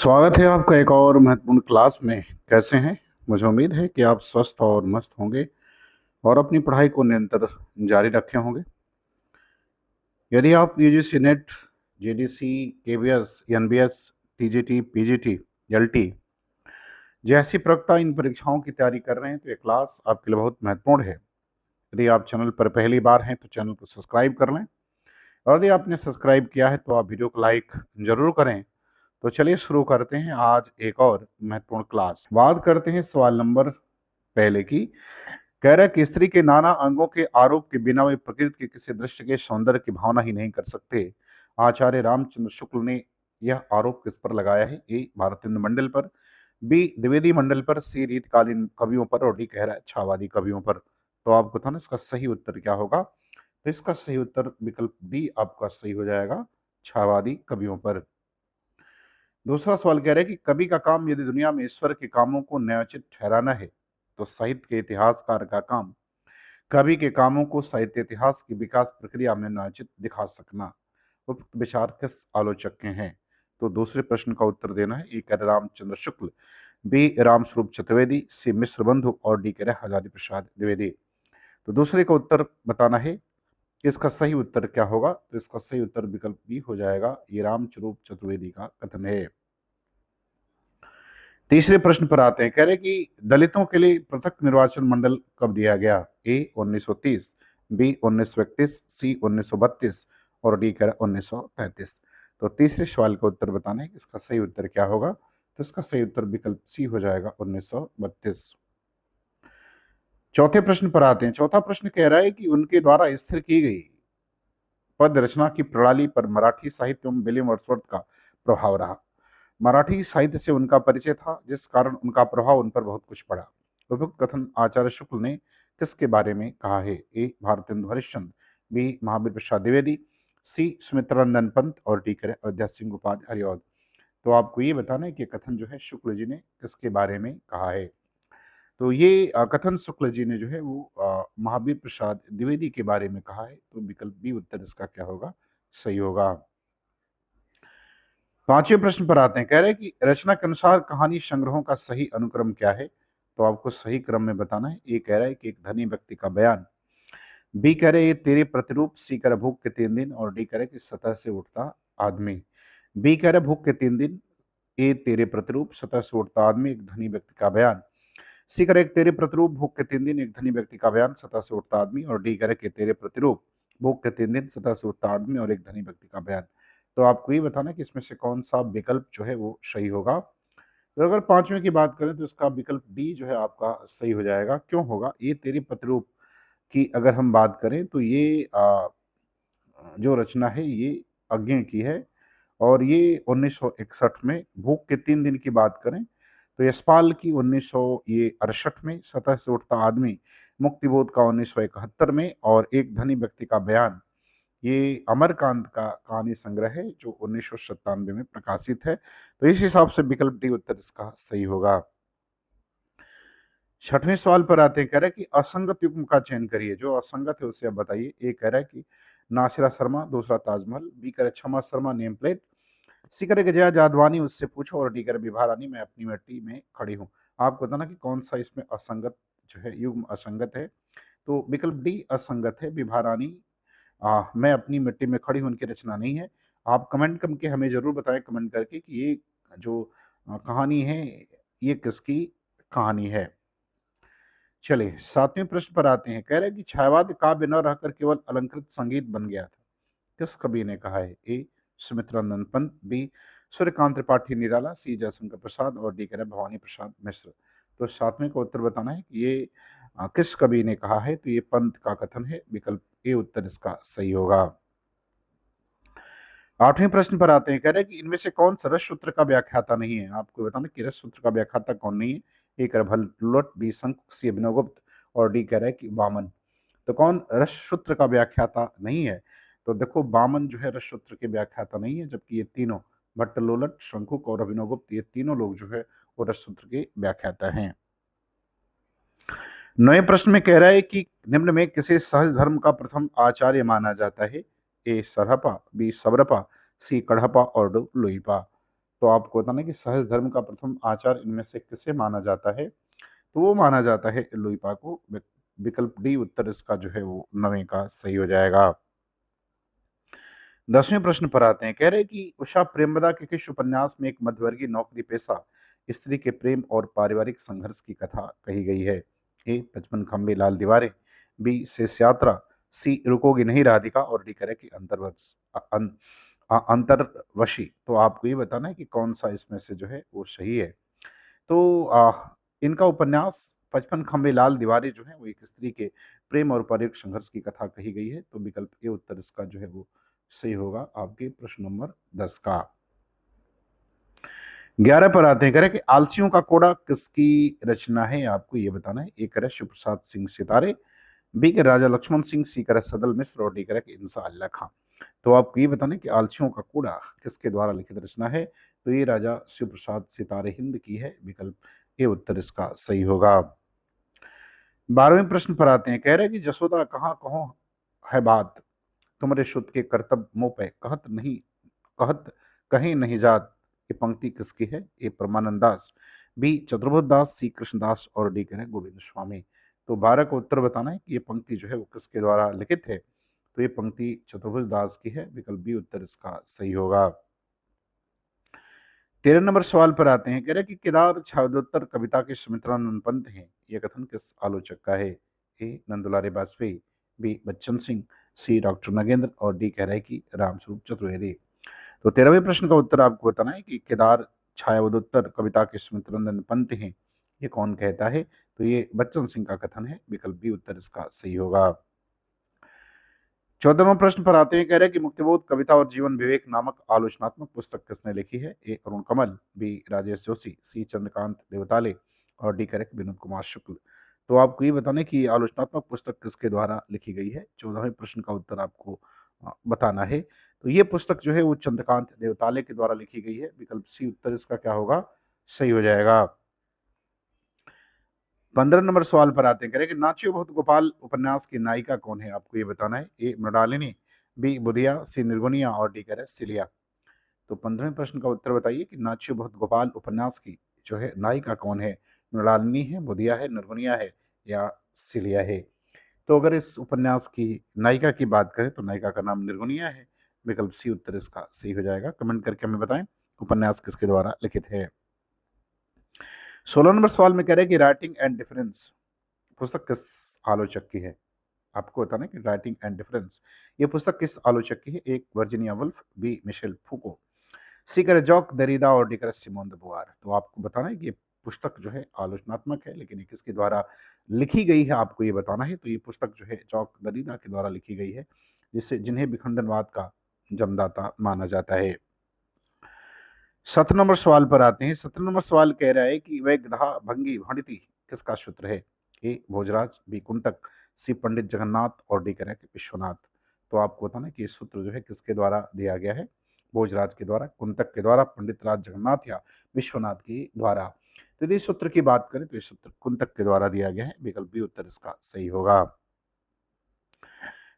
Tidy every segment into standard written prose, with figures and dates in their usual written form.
स्वागत है आपका एक और महत्वपूर्ण क्लास में। कैसे हैं? मुझे उम्मीद है कि आप स्वस्थ और मस्त होंगे और अपनी पढ़ाई को निरंतर जारी रखे होंगे। यदि आप UGC net, JDC, KVS, NBS, TGT, PGT, LT जैसी प्रवक्ता इन परीक्षाओं की तैयारी कर रहे हैं तो ये क्लास आपके लिए बहुत महत्वपूर्ण है। यदि आप चैनल पर पहली बार हैं तो चैनल को सब्सक्राइब कर लें, और यदि आपने सब्सक्राइब किया है तो आप वीडियो को लाइक जरूर करें। तो चलिए शुरू करते हैं आज एक और महत्वपूर्ण क्लास। बात करते हैं सवाल नंबर पहले की। कह रहा है कि स्त्री के नाना अंगों के आरोप के बिना वे प्रकृति के किसी दृश्य के सौंदर्य की भावना ही नहीं कर सकते। आचार्य रामचंद्र शुक्ल ने यह आरोप किस पर लगाया है? ए भारतेंदु मंडल पर, बी द्विवेदी मंडल पर, सी रीतकालीन कवियों पर, और डी कह रहा है छावादी कवियों पर। तो आपको था ना इसका सही उत्तर क्या होगा? तो इसका सही उत्तर विकल्प डी आपका सही हो जाएगा, छावादी कवियों पर। दूसरा सवाल कह रहा है कि कवि का काम यदि दुनिया में ईश्वर के कामों को न्यायोचित ठहराना है तो साहित्य के इतिहासकार का काम कवि के कामों को साहित्य इतिहास की विकास प्रक्रिया में न्यायोचित दिखा सकना। उपयुक्त विचार किस आलोचक के हैं? तो दूसरे प्रश्न का उत्तर देना है। ए कह रहे रामचंद्र शुक्ल, बी रामस्वरूप चतुर्वेदी, सी मिश्र बंधु, और डी कह रहे हजारी प्रसाद द्विवेदी। तो दूसरे का उत्तर बताना है कि इसका सही उत्तर क्या होगा? तो इसका सही उत्तर विकल्प बी हो जाएगा, ये रामस्वरूप चतुर्वेदी का कथन है। तीसरे प्रश्न पर आते हैं। कह रहे कि दलितों के लिए पृथक निर्वाचन मंडल कब दिया गया? ए 1930, बी 1931, सी 1932, और डी कह रहा 1933। तो तीसरे सवाल का उत्तर बताना है कि इसका सही उत्तर क्या होगा? तो इसका सही उत्तर विकल्प सी हो जाएगा, 1932। चौथे प्रश्न पर आते हैं। चौथा प्रश्न कह रहा है कि उनके द्वारा स्थिर की गई पद रचना की प्रणाली पर मराठी साहित्य में विलियम वर्ड्सवर्थ का प्रभाव रहा। मराठी साहित्य से उनका परिचय था, जिस कारण उनका प्रभाव उन पर बहुत कुछ पड़ा। उपयुक्त कथन आचार्य शुक्ल ने किसके बारे में कहा है? ए भारतेंदु हरिश्चंद्र, बी महावीर प्रसाद द्विवेदी, सी सुमित्रानंदन पंत, और डी करे अयोध्या सिंह उपाध्याय हरिऔध। तो आपको ये बताना है कि कथन जो है शुक्ल जी ने किसके बारे में कहा है? तो ये कथन शुक्ल जी ने जो है वो महावीर प्रसाद द्विवेदी के बारे में कहा है। तो विकल्प बी उत्तर इसका क्या होगा? सही होगा। पांचवें प्रश्न पर आते हैं। कह रहे हैं कि रचना के अनुसार कहानी संग्रहों का सही अनुक्रम क्या है? तो आपको सही क्रम में बताना है। ए कह रहा है कि एक धनी व्यक्ति का बयान, बी कह रहे ये तेरे प्रतिरूप, सी कह रहे भूख के 3 दिन, और डी कह रहे कि सतह से उठता आदमी। बी कह रहे भूख के 3 दिन, ए तेरे प्रतिरूप, सतह से उठता आदमी, एक धनी व्यक्ति का बयान। सी कह रहे तेरे प्रतिरूप, भूख के 3 दिन, एक धनी व्यक्ति का बयान, सतह से उठता आदमी, और डी कह रहे कि तेरे प्रतिरूप, भूख के 3 दिन, सतह से उठता आदमी, और एक धनी व्यक्ति का बयान। तो आपको ये बताना कि इसमें से कौन सा विकल्प जो है वो सही होगा। तो अगर पांचवें की बात करें तो इसका विकल्प डी जो है आपका सही हो जाएगा। क्यों होगा? ये तेरे प्रतिरूप की अगर हम बात करें तो ये जो रचना है ये अज्ञे की है, और ये 1961 में। भूख के 3 दिन की बात करें तो यशपाल की 1968 में, सतह से उठता आदमी मुक्तिबोध का 1971 में, और एक धनी व्यक्ति का बयान ये अमरकांत का कहानी संग्रह है जो 1997 में प्रकाशित है। तो इस हिसाब से विकल्प डी उत्तर इसका सही होगा। छठवें सवाल पर आते हैं। कह रहा है कि असंगत युग्म का चयन करिए। जो असंगत है उसे आप बताइए। एक कह रहा है कि नासिरा शर्मा, दूसरा ताजमहल, बी कह रहे क्षमा शर्मा नेम प्लेट, सी कह रहे कि जया जादवानी उससे पूछो, और डी कह रहे विभा रानी मैं अपनी मिट्टी में खड़ी हूँ। आपको बताना कि कौन सा इसमें असंगत जो है युग्म असंगत है। तो विकल्प डी असंगत है। विभा रानी मैं अपनी मिट्टी में खड़ी हूँ उनकी रचना नहीं है। आप कमेंट करके हमें जरूर बताएं, कमेंट करके कि ये जो कहानी है ये किसकी कहानी है। चलिए सातवें प्रश्न पर आते हैं। कह रहे हैं कि छायावाद काव्य न रहकर केवल अलंकृत संगीत बन गया था। किस कवि ने कहा है? ए सुमित्रानंद पंत, बी सूर्यकांत त्रिपाठी निराला, सी जयशंकर प्रसाद, और डी कह रहे भवानी प्रसाद मिश्र। तो सातवें का उत्तर बताना है कि ये किस कवि ने कहा है? तो ये पंत का कथन है। विकल्प ए उत्तर इसका सही होगा। आठवें प्रश्न पर आते हैं। कह रहे हैं कि इनमें से कौन सा रस सूत्र का व्याख्याता नहीं है? आपको बताना कि रस सूत्र का व्याख्याता कौन नहीं है। ए कह रहा भल्लुट, बी शंकुक, सी अभिनवगुप्त, और डी कह रहा है कि वामन। तो कौन रस सूत्र का व्याख्याता नहीं है? तो देखो वामन जो है रस सूत्र के व्याख्याता नहीं है, जबकि ये तीनों भट्टलोलट, शंकुक और अभिनवगुप्त ये तीनों लोग जो है वो रस सूत्र के व्याख्याता हैं। नए प्रश्न में कह रहा है कि निम्न में किसे सहज धर्म का प्रथम आचार्य माना जाता है? ए सरहपा, बी सबरपा, सी कढ़पा, और डी लोईपा। तो आपको बताना कि सहज धर्म का प्रथम आचार्य इनमें से किसे माना जाता है? तो वो माना जाता है लुइपा को। विकल्प डी उत्तर इसका जो है वो 9वें का सही हो जाएगा। 10वें प्रश्न पर आते हैं। कह रहे हैं कि उषा प्रेमदा के किस उपन्यास में एक मध्यवर्गीय नौकरी पेशा स्त्री के प्रेम और पारिवारिक संघर्ष की कथा कही गई है? ए 55 खंबे लाल दीवारें, बी शेष यात्रा, सी रुकोगी नहीं राधिका और डी करे कि अंतरवशी। तो आपको ये बताना है कि कौन सा इसमें से जो है वो सही है। तो इनका उपन्यास 55 खंबे लाल दीवारें जो है वो एक स्त्री के प्रेम और पारिवारिक संघर्ष की कथा कही गई है। तो विकल्प ए उत्तर इसका जो है वो सही होगा आपके प्रश्न नंबर 10 का। 11 पर आते हैं। कह रहे कि आलसियों का कोड़ा किसकी रचना है? आपको ये बताना है। ए करे शिव प्रसाद सिंह सितारे, बी के राजा लक्ष्मण सिंह, सी करे सदल मिश्र और डी करे कि इंसा अल्लाह खां। तो आपको ये बताना है कि आलसियों का कूड़ा किसके द्वारा लिखित रचना है? तो ये राजा शिव प्रसाद सितारे हिंद की है। विकल्प ए उत्तर इसका सही होगा। 12वें प्रश्न पर आते हैं। कह रहे हैं कि जसोदा कहाँ कहो है बात, तुमरे शुद्ध के कर्तव्य मुँह पे कहत कहीं नहीं जात। ये पंक्ति किसकी है? ए परमानंद दास, बी चतुर्भुज दास, सी कृष्णदास और डी करें गोविंद स्वामी। तो 12 को उत्तर बताना है कि ये पंक्ति जो है वो किसके द्वारा लिखित है? तो ये पंक्ति चतुर्भुज दास की है। विकल्प बी उत्तर इसका सही होगा। 13 नंबर सवाल पर आते हैं। कह रहे कि केदार छायोत्तर कविता के सुमित्रानंद पंत हैं, यह कथन किस आलोचक का है? ए नंदुलारे बाजपेयी, बी बच्चन सिंह, सी डॉक्टर नगेंद्र और डी कह रहा है कि रामस्वरूप चतुर्वेदी। तो 13वें प्रश्न का उत्तर आपको बताना है कि केदार छायोत्तर कविता के सुमित्रानंद पंत हैं, ये कौन कहता है? तो ये बच्चन सिंह का कथन है। विकल्प बी उत्तर इसका सही होगा। 14वां प्रश्न पर आते हैं। कह रहे हैं कि मुक्तिबोध कविता और जीवन विवेक नामक आलोचनात्मक पुस्तक किसने लिखी है? ए अरुण कमल, बी राजेश जोशी, सी चंद्रकांत देवताले और डी करेक्ट विनोद कुमार शुक्ल। तो आपको ये बताना है कि आलोचनात्मक पुस्तक किसके द्वारा लिखी गई है? 14वें प्रश्न का उत्तर आपको बताना है। तो ये पुस्तक जो है वो चंद्रकांत देवताले के द्वारा लिखी गई है। विकल्प सी उत्तर इसका क्या होगा? सही हो जाएगा। 15 नंबर सवाल पर आते हैं। कह रहे हैं कि नाच्यो बहुत गोपाल उपन्यास की नायिका कौन है? आपको ये बताना है। ए मृणालिनी, बी बुधिया, सी निर्गुनिया और डी कह रहे हैं सिलिया। तो 15वें प्रश्न का उत्तर बताइए कि नाच्यो बहुत गोपाल उपन्यास की जो है नायिका कौन है? मृणालिनी है, बुधिया है, निर्गुनिया है या सिलिया है? तो अगर इस उपन्यास की नायिका की बात करें तो नायिका का नाम निर्गुनिया है। विकल्प सी उत्तर इसका सही हो जाएगा। कमेंट करके हमें बताएं उपन्यास किसके द्वारा लिखित है। 16 नंबर सवाल में कह रहे हैं कि राइटिंग एंड डिफरेंस पुस्तक किस आलोचक की है? आपको बताना है कि राइटिंग एंड डिफरेंस ये पुस्तक किस आलोचक की है? एक Virginia Woolf, B Michel Foucault, C करे जॉक दरिदा और डी करे सिमोन de बुआर। तो आपको बताना है कि ये पुस्तक जो है आलोचनात्मक है, लेकिन ये किसके द्वारा लिखी गई है आपको ये बताना है। तो ये पुस्तक जो है जॉक दरिदा के द्वारा लिखी गई है, जिन्हें विखंडनवाद का जन्मदाता माना जाता है। 17 नंबर सवाल पर आते हैं। 17 नंबर सवाल कह रहा है कि वह गधा भंगी भंडिति किसका सूत्र है? ए भोजराज, बी कुंतक, सी पंडित जगन्नाथ और डी कह रहा है कि विश्वनाथ। तो आपको बताना है कि ये सूत्र जो है किसके द्वारा दिया गया है? भोजराज के द्वारा, कुंतक के द्वारा, पंडित राज जगन्नाथ या विश्वनाथ के द्वारा। तो यदि सूत्र की बात करें तो ये सूत्र कुंतक के द्वारा दिया गया है। विकल्प बी उत्तर इसका सही होगा।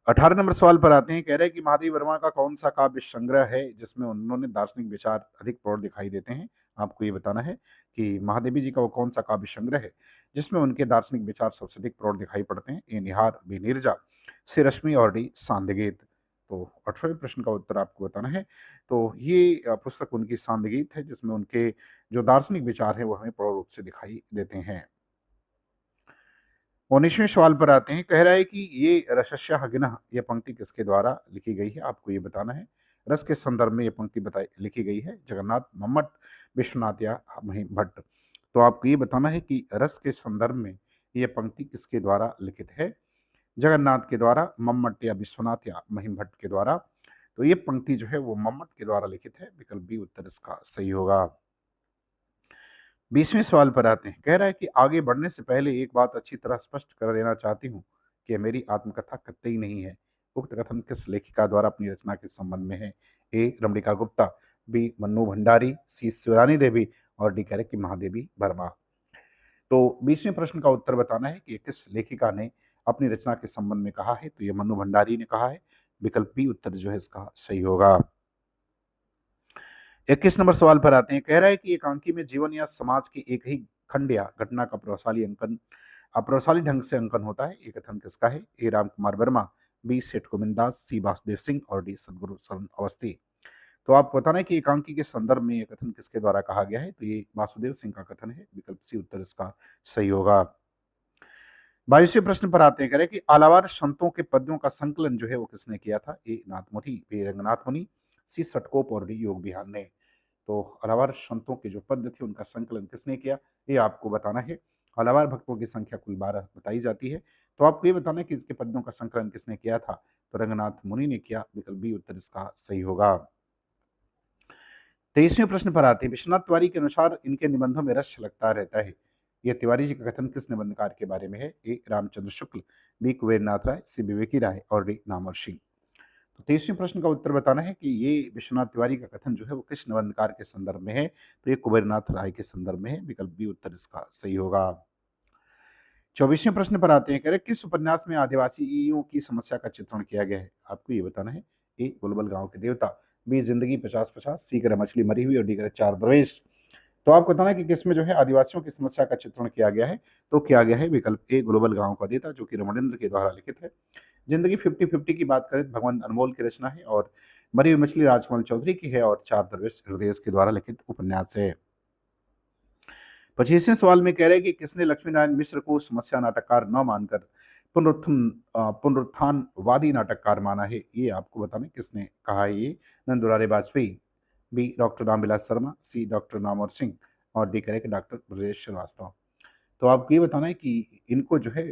18 नंबर सवाल पर आते हैं। कह रहे हैं कि महादेव वर्मा का कौन सा काव्य संग्रह है जिसमें उन्होंने दार्शनिक विचार अधिक प्रौढ़ दिखाई देते हैं? आपको ये बताना है कि महादेवी जी का वो कौन सा काव्य संग्रह है जिसमें उनके दार्शनिक विचार सबसे अधिक प्रौढ़ दिखाई पड़ते हैं? ए निहार, बी नीरजा, सी रश्मि और डी सांदगीत। तो 18वें प्रश्न का उत्तर आपको बताना है। तो ये पुस्तक उनकी सांदगीत है, जिसमें उनके जो दार्शनिक विचार है वो हमें प्रौढ़ रूप से दिखाई देते हैं। 19वें सवाल पर आते हैं। कह रहा है कि ये रसस्य हगिनः ये पंक्ति किसके द्वारा लिखी गई है? आपको ये बताना है। रस के संदर्भ में ये पंक्ति बताई लिखी गई है जगन्नाथ, मम्मट, विश्वनाथ या महिम भट्ट। तो आपको ये बताना है कि रस के संदर्भ में ये पंक्ति किसके द्वारा लिखित है? जगन्नाथ के द्वारा, मम्मट या विश्वनाथ या महिम भट्ट के द्वारा। तो ये पंक्ति जो है वो मम्मट के द्वारा लिखित है। विकल्प बी उत्तर इसका सही होगा। 20वें सवाल पर आते हैं। कह रहा है कि आगे बढ़ने से पहले एक बात अच्छी तरह स्पष्ट कर देना चाहती हूँ कि मेरी आत्मकथा कतई नहीं है। उक्त कथन किस लेखिका द्वारा अपनी रचना के संबंध में है? ए रमणिका गुप्ता, बी मन्नू भंडारी, सी शिवरानी देवी और डी कह रहे कि महादेवी वर्मा। तो 20वें प्रश्न का उत्तर बताना है कि किस लेखिका ने अपनी रचना के संबंध में कहा है? तो ये मन्नू भंडारी ने कहा है। विकल्प बी उत्तर जो है इसका सही होगा। 21 नंबर सवाल पर आते हैं। कह रहा है कि एकांकी में जीवन या समाज के एक ही खंड या घटना का प्रभावशाली ढंग से अंकन होता है। ये कथन किसका है? ए राम कुमार वर्मा, बी सेठ गोविंद दास, सी वासुदेव सिंह और डी सदगुरु शरण अवस्थी। तो आपको बताना है कि एकांकी के संदर्भ में ये कथन किसके द्वारा कहा गया है? तो ये वासुदेव सिंह का कथन है। विकल्प सी उत्तर इसका सही होगा। 22वें प्रश्न पर आते हैं। कह रहे कि आलावार संतों के पद्यों का संकलन जो है वो किसने किया था? ए नाथमुनि, बी रंगनाथ मुनि, सी सटकोप और डी योग बिहार ने। तो आलावार संतों के जो पद्य थे उनका संकलन किसने किया? ये आपको बताना है। आलावार भक्तों की संख्या कुल 12 बताई जाती है। तो आपको ये बताना है कि इसके पद्यों का संकलन किसने किया था? तो रंगनाथ मुनि ने किया। विकल्प बी उत्तर इसका सही होगा। 23वें प्रश्न पर आते हैं। विश्वनाथ तिवारी के अनुसार इनके निबंधों में रस छलकता रहता है। यह तिवारी जी का कथन किस निबंधकार के बारे में है? ए रामचंद्र शुक्ल, बी कुबेरनाथ राय, सी विवेकी राय और डी नामवर सिंह। तो 23वें प्रश्न का उत्तर बताना है कि ये विश्वनाथ तिवारी का कथन जो है वो किस निबंधकार के संदर्भ में है? तो ये कुबेरनाथ राय के संदर्भ में है। विकल्प बी उत्तर इसका सही होगा। 24वें प्रश्न पर आते हैं। कह रहे किस उपन्यास में आदिवासियों की समस्या का चित्रण किया गया है? आपको ये बताना है। ए बुलबुल गांव के देवता, बी जिंदगी 50-50, सी कह रहा मछली मरी हुई और डी कह रहा चार दरवेश। तो आपको बताना है कि किसमें जो है आदिवासियों की समस्या का चित्रण किया गया है? तो किया गया है विकल्प ए ग्लोबल गांव का देता, जो कि रमणेंद्र के द्वारा लिखित है। जिंदगी 50-50 की बात करें तो भगवान अनमोल की रचना है और मरी हुई मछली राजकमल चौधरी की है और चार दरवेश हृदय के द्वारा लिखित उपन्यास है। 25वें सवाल में कह रहे हैं कि किसने लक्ष्मी नारायण मिश्र को समस्या नाटककार न मानकर पुनरुत्थानवादी नाटककार माना है? ये आपको बताना है किसने कहा है ये? नंदुलारे वाजपेयी, बी डॉक्टर रामविलास शर्मा, सी डॉक्टर नामवर सिंह और डी करें कि डॉक्टर ब्रजेश श्रीवास्तव। तो आपको ये बताना है कि इनको जो है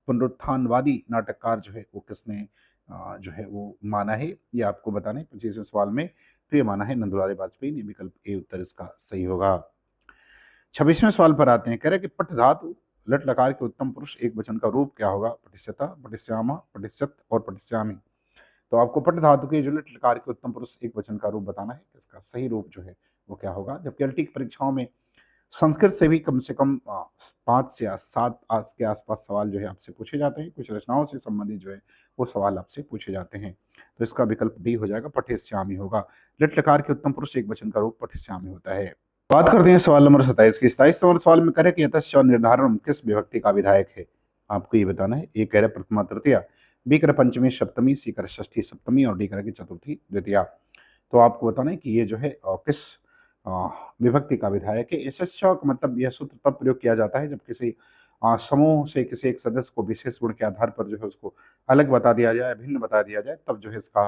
पुनरुत्थानवादी नाटककार जो है वो किसने जो है वो माना है? ये आपको बताना है 25वें सवाल में। तो ये माना है नंदुलारे वाजपेयी ने। विकल्प ए उत्तर इसका सही होगा। 26वें सवाल पर आते हैं। कह रहे हैं कि पट धातु लट लकार के उत्तम पुरुष एक वचन का रूप क्या होगा? पटिष्यता, पटिश्यामा, पटिष्यत और पटिश्यामी। तो आपको पट धातु के जो लट लकार के उत्तम पुरुष एक वचन का रूप बताना है। इसका सही रूप जो है वो क्या होगा? जबकि एलटी की परीक्षाओं में संस्कृत से भी कम से कम 5 से 7 आज के आसपास सवाल जो है आपसे पूछे जाते हैं। कुछ रचनाओं से संबंधित जो है वो सवाल आपसे पूछे जाते हैं। तो इसका विकल्प डी हो जाएगा, पठेश्यामी होगा। लट लकार के उत्तम पुरुष एक वचन का रूप पठेश्यामी होता है। बात करते हैं सवाल नंबर 27 की। 27 नंबर सवाल में करें कि यतश्च निर्धारण किस विभक्ति का विधायक है? आपको ये बताना है। ए कह रहे प्रथमा तृतीया, बी कह रहे पंचमी सप्तमी, सी कह रहे षष्ठी सप्तमी और डी कह रहे कि चतुर्थी द्वितीया। तो आपको बताना है कि ये जो है किस विभक्ति का विधायक है। यतश्च का मतलब यह सूत्र तब प्रयोग किया जाता है जब किसी समूह से किसी एक सदस्य को विशेष गुण के आधार पर जो है उसको अलग बता दिया जाए, भिन्न बता दिया जाए, तब जो है इसका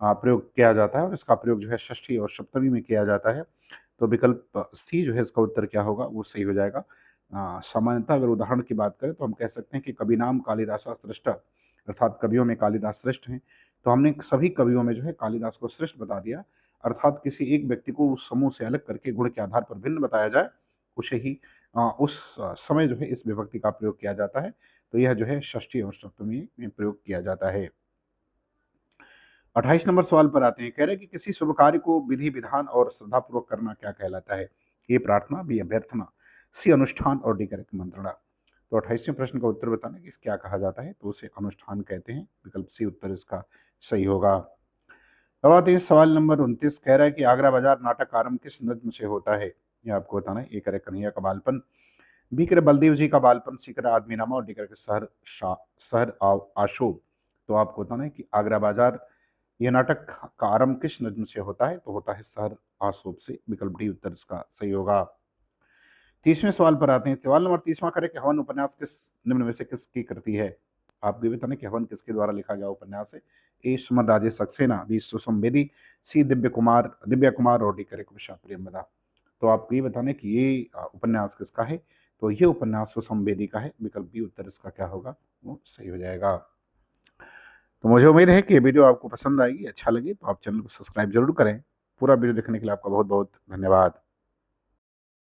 प्रयोग किया जाता है और इसका प्रयोग जो है षष्ठी और सप्तमी में किया जाता है। तो विकल्प सी जो है इसका उत्तर क्या होगा? वो सही हो जाएगा। सामान्यतः अगर उदाहरण की बात करें तो हम कह सकते हैं कि कवि नाम कालिदासा श्रेष्ठ, अर्थात कवियों में कालिदास श्रेष्ठ हैं। तो हमने सभी कवियों में जो है कालिदास को श्रेष्ठ बता दिया, अर्थात किसी एक व्यक्ति को उस समूह से अलग करके गुण के आधार पर भिन्न बताया जाए, उसे ही उस समय जो है इस विभक्ति का प्रयोग किया जाता है। तो यह जो है षष्ठी और सप्तमी में प्रयोग किया जाता है। 28 नंबर सवाल पर आते हैं। कह रहे हैं कि किसी शुभ कार्य को विधि विधान और श्रद्धापूर्वक करना क्या कहलाता है? ए प्रार्थना, बी अभ्यर्थना, सी अनुष्ठान और डी करेक्ट मंत्रणा। तो 28वें प्रश्न का उत्तर बताना कि क्या कहा जाता है? तो उसे अनुष्ठान कहते हैं। विकल्प सी उत्तर इसका सही होगा। अब आते हैं सवाल नंबर 29। कह रहा है कि आगरा बाजार नाटक आरंभ किस नज्म से होता है? ये आपको बताना है। ए करे कन्हैया का बालपन, बी करे बलदेव जी का बालपन, सी करे आदमीनामा और डी करे शहर आशोभ। तो आपको बताना है कि आगरा बाजार ये नाटक का आरंभ किस नज्म से होता है? तो होता है शहर आशोभ से। विकल्प डी उत्तर इसका सही होगा। 30वें सवाल पर आते हैं। सवाल नंबर 30वां करें कि हवन उपन्यास किस निम्न में से किसकी कृति है? आपको ये बताना कि हवन किसके द्वारा लिखा गया उपन्यास है? ए सुमन राजे सक्सेना, बी सुषम बेदी, सी दिव्या कुमार और डी करे कुशा प्रियंवदा। तो आपको ये बताना है कि ये उपन्यास किसका है? तो ये उपन्यास सुषम बेदी का है। विकल्प बी उत्तर इसका क्या होगा? वो सही हो जाएगा। तो मुझे उम्मीद है कि ये वीडियो आपको पसंद आएगी, अच्छा लगे तो आप चैनल को सब्सक्राइब जरूर करें। पूरा वीडियो देखने के लिए आपका बहुत बहुत धन्यवाद।